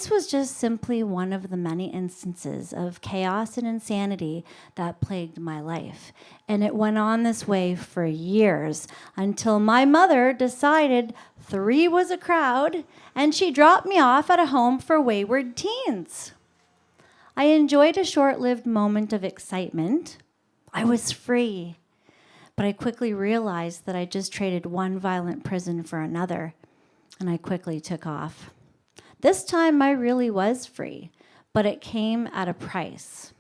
this was just simply one of the many instances of chaos and insanity that plagued my life. And it went on this way for years until my mother decided 3 was a crowd and she dropped me off at a home for wayward teens. I enjoyed a short-lived moment of excitement. I was free. But I quickly realized that I just traded one violent prison for another, and I quickly took off. This time I really was free, but it came at a price.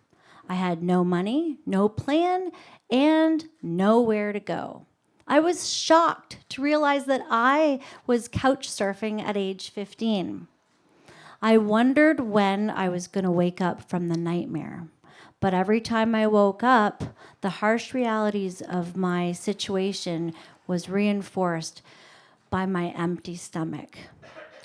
I had no money, no plan, and nowhere to go. I was shocked to realize that I was couch surfing at age 15. I wondered when I was going to wake up from the nightmare. But every time I woke up, the harsh realities of my situation was reinforced by my empty stomach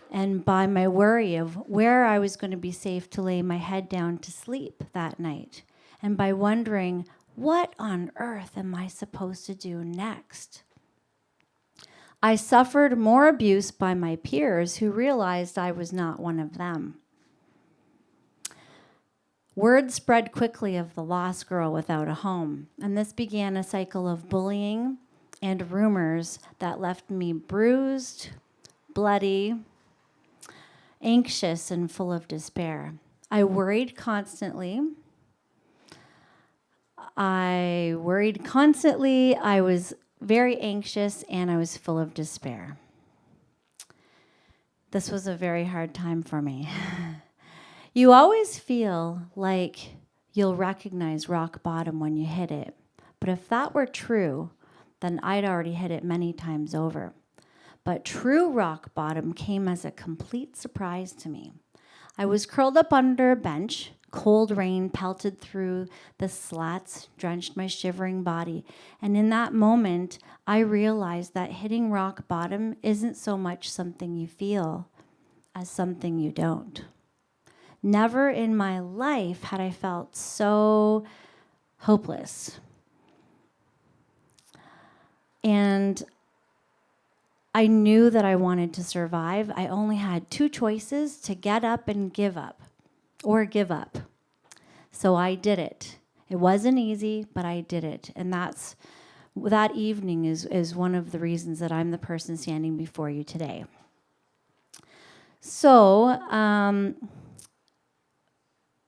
and by my worry of where I was going to be safe to lay my head down to sleep that night, and by wondering, what on earth am I supposed to do next? I suffered more abuse by my peers who realized I was not one of them. Word spread quickly of the lost girl without a home, and this began a cycle of bullying and rumors that left me bruised, bloody, anxious, and full of despair. I worried constantly. I was very anxious, and I was full of despair. This was a very hard time for me. You always feel like you'll recognize rock bottom when you hit it. But if that were true, then I'd already hit it many times over. But true rock bottom came as a complete surprise to me. I was curled up under a bench. Cold rain pelted through the slats, drenched my shivering body. And in that moment, I realized that hitting rock bottom isn't so much something you feel as something you don't. Never in my life had I felt so hopeless. And I knew that I wanted to survive. I only had 2 choices: to get up and give up, or give up. So I did it. It wasn't easy, but I did it. And that evening is one of the reasons that I'm the person standing before you today. So,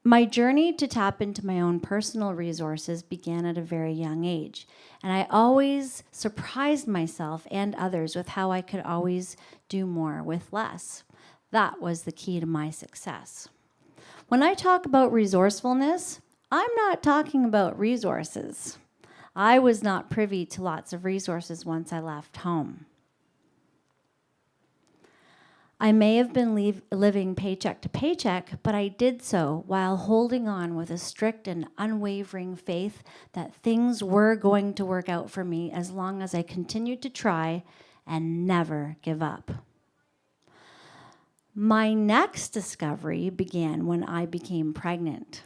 my journey to tap into my own personal resources began at a very young age, and I always surprised myself and others with how I could always do more with less. That was the key to my success. When I talk about resourcefulness, I'm not talking about resources. I was not privy to lots of resources once I left home. I may have been living paycheck to paycheck, but I did so while holding on with a strict and unwavering faith that things were going to work out for me as long as I continued to try and never give up. My next discovery began when I became pregnant.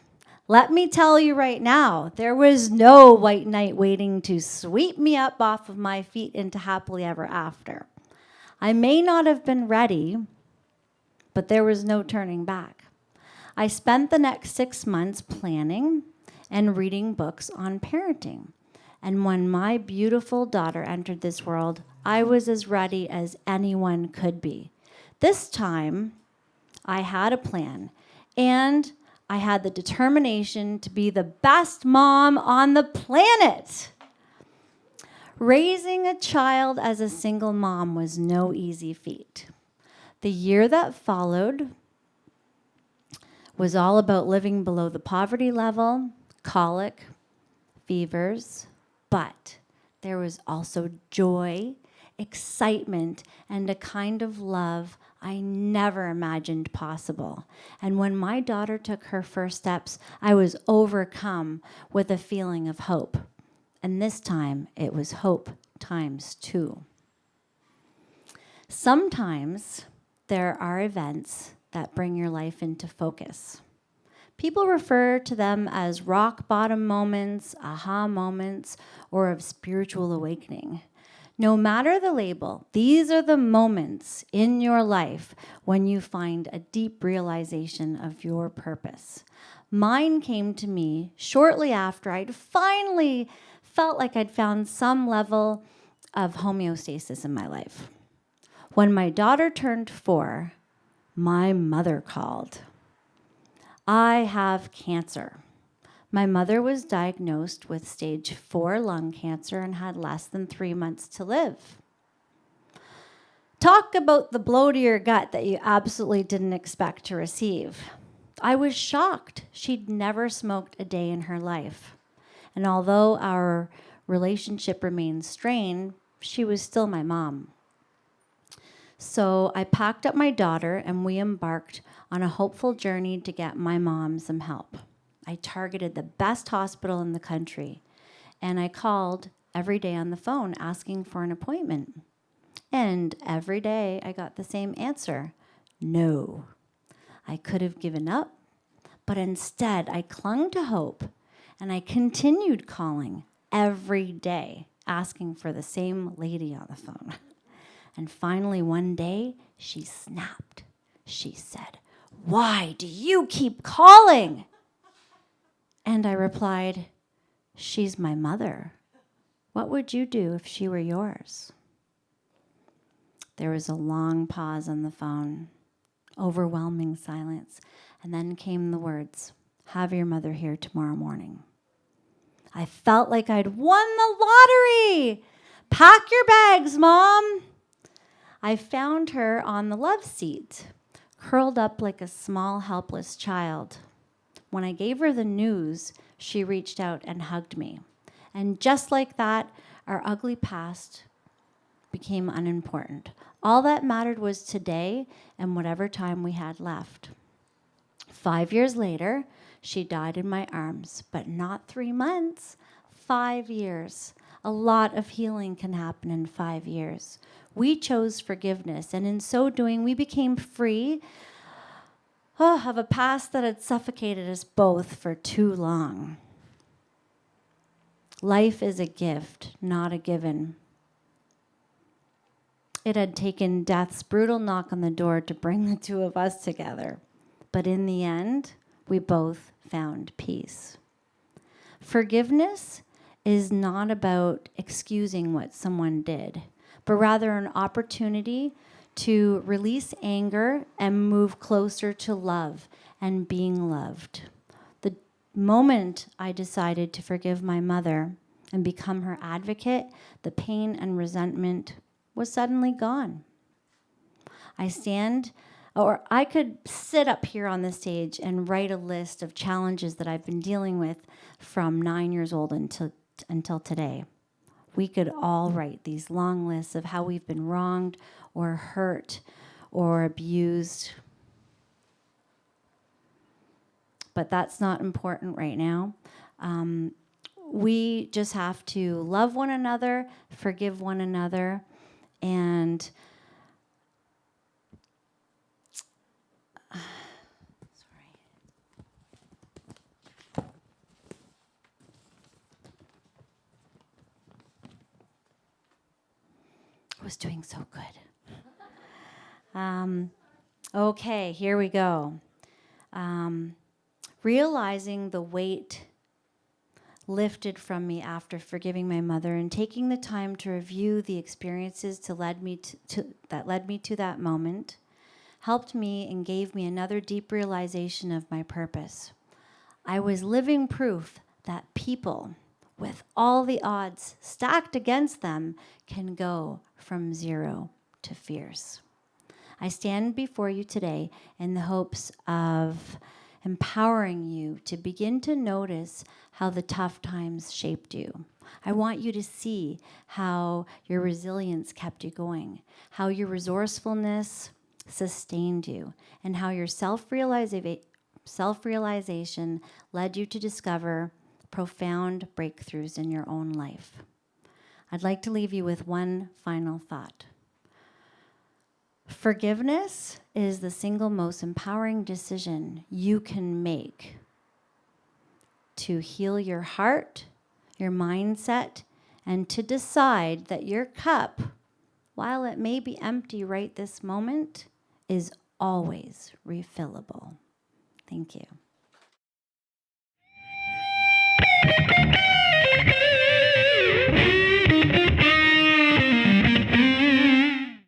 Let me tell you right now, there was no white knight waiting to sweep me up off of my feet into happily ever after. I may not have been ready, but there was no turning back. I spent the next 6 months planning and reading books on parenting. And when my beautiful daughter entered this world, I was as ready as anyone could be. This time, I had a plan, and I had the determination to be the best mom on the planet. Raising a child as a single mom was no easy feat. The year that followed was all about living below the poverty level, colic, fevers, but there was also joy, excitement, and a kind of love I never imagined possible. And when my daughter took her first steps, I was overcome with a feeling of hope. And this time, it was hope times 2. Sometimes there are events that bring your life into focus. People refer to them as rock bottom moments, aha moments, or of spiritual awakening. No matter the label, these are the moments in your life when you find a deep realization of your purpose. Mine came to me shortly after I'd finally felt like I'd found some level of homeostasis in my life. When my daughter turned 4, my mother called. I have cancer. My mother was diagnosed with stage 4 lung cancer and had less than 3 months to live. Talk about the blow to your gut that you absolutely didn't expect to receive. I was shocked. She'd never smoked a day in her life. And although our relationship remained strained, she was still my mom. So I packed up my daughter and we embarked on a hopeful journey to get my mom some help. I targeted the best hospital in the country, and I called every day on the phone asking for an appointment. And every day I got the same answer, no. I could have given up, but instead I clung to hope, and I continued calling every day asking for the same lady on the phone. And finally one day she snapped. She said, "Why do you keep calling?" And I replied, "She's my mother. What would you do if she were yours?" There was a long pause on the phone, overwhelming silence, and then came the words, "Have your mother here tomorrow morning." I felt like I'd won the lottery. "Pack your bags, Mom." I found her on the love seat, curled up like a small, helpless child. When I gave her the news, she reached out and hugged me. And just like that, our ugly past became unimportant. All that mattered was today and whatever time we had left. 5 years later, she died in my arms, but not 3 months, 5 years. A lot of healing can happen in 5 years. We chose forgiveness, and in so doing, we became free of a past that had suffocated us both for too long. Life is a gift, not a given. It had taken death's brutal knock on the door to bring the two of us together. But in the end, we both found peace. Forgiveness is not about excusing what someone did, but rather an opportunity to release anger and move closer to love and being loved. The moment I decided to forgive my mother and become her advocate, the pain and resentment was suddenly gone. I could sit up here on the stage and write a list of challenges that I've been dealing with from 9 years old until today. We could all write these long lists of how we've been wronged or hurt or abused. But that's not important right now. We just have to love one another, forgive one another, and I was doing so good. Okay, here we go. Realizing the weight lifted from me after forgiving my mother and taking the time to review the experiences that led me to that moment helped me and gave me another deep realization of my purpose. I was living proof that people, with all the odds stacked against them, can go from zero to fierce. I stand before you today in the hopes of empowering you to begin to notice how the tough times shaped you. I want you to see how your resilience kept you going, how your resourcefulness sustained you, and how your self-realization led you to discover profound breakthroughs in your own life. I'd like to leave you with one final thought. Forgiveness is the single most empowering decision you can make to heal your heart, your mindset, and to decide that your cup, while it may be empty right this moment, is always refillable. Thank you.